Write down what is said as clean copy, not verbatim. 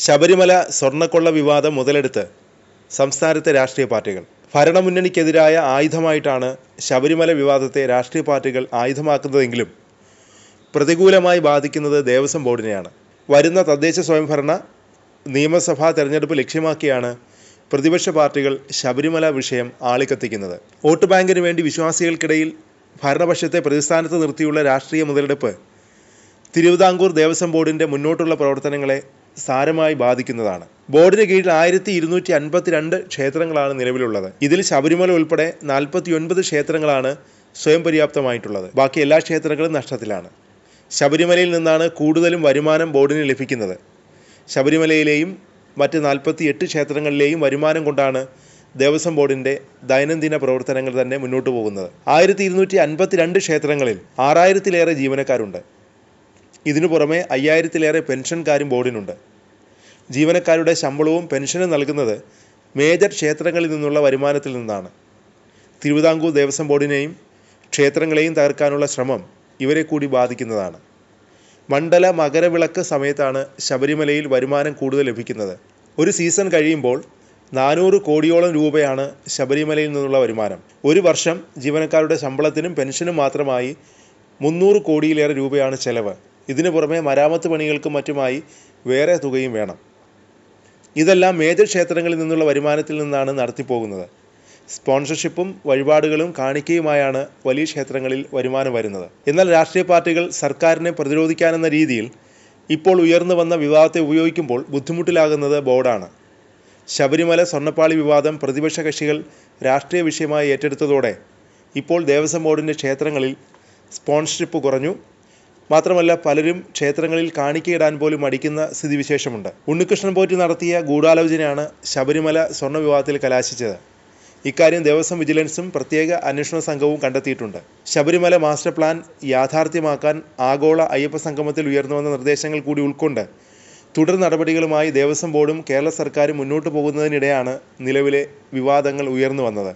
ശബരിമല സ്വർണ്ണക്കൊള്ള വിവാദം മുതലെടുത്ത് സംസ്ഥാനത്തെ രാഷ്ട്രീയ പാർട്ടികൾ ഭരണമുന്നണിക്കെതിരായ ആയുധമായിട്ടാണ് ശബരിമല വിവാദത്തെ രാഷ്ട്രീയ പാർട്ടികൾ ആയുധമാക്കുന്നതെങ്കിലും പ്രതികൂലമായി ബാധിക്കുന്നത് ദേവസ്വം ബോർഡിനെയാണ്. വരുന്ന തദ്ദേശ സ്വയംഭരണ നിയമസഭാ തെരഞ്ഞെടുപ്പ് ലക്ഷ്യമാക്കിയാണ് പ്രതിപക്ഷ പാർട്ടികൾ ശബരിമല വിഷയം ആളിക്കത്തിക്കുന്നത്. വോട്ട് ബാങ്കിന് വേണ്ടി വിശ്വാസികൾക്കിടയിൽ ഭരണപക്ഷത്തെ പ്രതിസ്ഥാനത്ത് നിർത്തിയുള്ള രാഷ്ട്രീയ മുതലെടുപ്പ് തിരുവിതാംകൂർ ദേവസ്വം ബോർഡിൻ്റെ മുന്നോട്ടുള്ള പ്രവർത്തനങ്ങളെ സാരമായി ബാധിക്കുന്നതാണ്. ബോർഡിന് കീഴിൽ 1252 ക്ഷേത്രങ്ങളാണ് നിലവിലുള്ളത്. ഇതിൽ ശബരിമല ഉൾപ്പെടെ 49 ക്ഷേത്രങ്ങളാണ് സ്വയം പര്യാപ്തമായിട്ടുള്ളത്. ബാക്കി എല്ലാ ക്ഷേത്രങ്ങളും നഷ്ടത്തിലാണ്. ശബരിമലയിൽ നിന്നാണ് കൂടുതലും വരുമാനം ബോർഡിന് ലഭിക്കുന്നത്. ശബരിമലയിലെയും മറ്റ് 48 ക്ഷേത്രങ്ങളിലെയും വരുമാനം കൊണ്ടാണ് ദേവസ്വം ബോർഡിൻ്റെ ദൈനംദിന പ്രവർത്തനങ്ങൾ തന്നെ മുന്നോട്ട് പോകുന്നത്. 1252 ക്ഷേത്രങ്ങളിൽ 6000-ലേറെ ജീവനക്കാരുണ്ട്. ഇതിനു പുറമെ 5000-ലേറെ പെൻഷൻകാരും ബോർഡിനുണ്ട്. ജീവനക്കാരുടെ ശമ്പളവും പെൻഷനും നൽകുന്നത് മേജർ ക്ഷേത്രങ്ങളിൽ നിന്നുള്ള വരുമാനത്തിൽ നിന്നാണ്. തിരുവിതാംകൂർ ദേവസ്വം ബോർഡിനെയും ക്ഷേത്രങ്ങളെയും തകർക്കാനുള്ള ശ്രമം ഇവരെ കൂടി ബാധിക്കുന്നതാണ്. മണ്ഡല മകരവിളക്ക് സമയത്താണ് ശബരിമലയിൽ വരുമാനം കൂടുതൽ ലഭിക്കുന്നത്. ഒരു സീസൺ കഴിയുമ്പോൾ 400 കോടിയോളം രൂപയാണ് ശബരിമലയിൽ നിന്നുള്ള വരുമാനം. ഒരു വർഷം ജീവനക്കാരുടെ ശമ്പളത്തിനും പെൻഷനും മാത്രമായി 300 കോടിയിലേറെ രൂപയാണ് ചെലവ്. ഇതിനു പുറമെ മരാമത്ത് പണികൾക്കും മറ്റുമായി വേറെ തുകയും വേണം. ഇതെല്ലാം മേജർ ക്ഷേത്രങ്ങളിൽ നിന്നുള്ള വരുമാനത്തിൽ നിന്നാണ് നടത്തിപ്പോകുന്നത്. സ്പോൺസർഷിപ്പും വഴിപാടുകളും കാണിക്കയുമായാണ് വലിയ ക്ഷേത്രങ്ങളിൽ വരുമാനം വരുന്നത്. എന്നാൽ രാഷ്ട്രീയ പാർട്ടികൾ സർക്കാരിനെ പ്രതിരോധിക്കാനെന്ന രീതിയിൽ ഇപ്പോൾ ഉയർന്നു വന്ന വിവാദത്തെ ഉപയോഗിക്കുമ്പോൾ ബുദ്ധിമുട്ടിലാകുന്നത് ബോർഡാണ്. ശബരിമല സ്വർണ്ണപ്പാളി വിവാദം പ്രതിപക്ഷ കക്ഷികൾ രാഷ്ട്രീയ വിഷയമായി ഏറ്റെടുത്തതോടെ ഇപ്പോൾ ദേവസ്വം ബോർഡിൻ്റെ ക്ഷേത്രങ്ങളിൽ സ്പോൺസർഷിപ്പ് കുറഞ്ഞു. മാത്രമല്ല പലരും ക്ഷേത്രങ്ങളിൽ കാണിക്കയിടാൻ പോലും മടിക്കുന്ന സ്ഥിതിവിശേഷമുണ്ട്. ഉണ്ണികൃഷ്ണൻ പോറ്റി നടത്തിയ ഗൂഢാലോചനയാണ് ശബരിമല സ്വർണ്ണ വിവാദത്തിൽ കലാശിച്ചത്. ഇക്കാര്യം ദേവസ്വം വിജിലൻസും പ്രത്യേക അന്വേഷണ സംഘവും കണ്ടെത്തിയിട്ടുണ്ട്. ശബരിമല മാസ്റ്റർ പ്ലാൻ യാഥാർത്ഥ്യമാക്കാൻ ആഗോള അയ്യപ്പ സംഗമത്തിൽ ഉയർന്നുവന്ന നിർദ്ദേശങ്ങൾ കൂടി ഉൾക്കൊണ്ട് തുടർ നടപടികളുമായി ദേവസ്വം ബോർഡും കേരള സർക്കാരും മുന്നോട്ട് പോകുന്നതിനിടെയാണ് നിലവിലെ വിവാദങ്ങൾ ഉയർന്നു വന്നത്.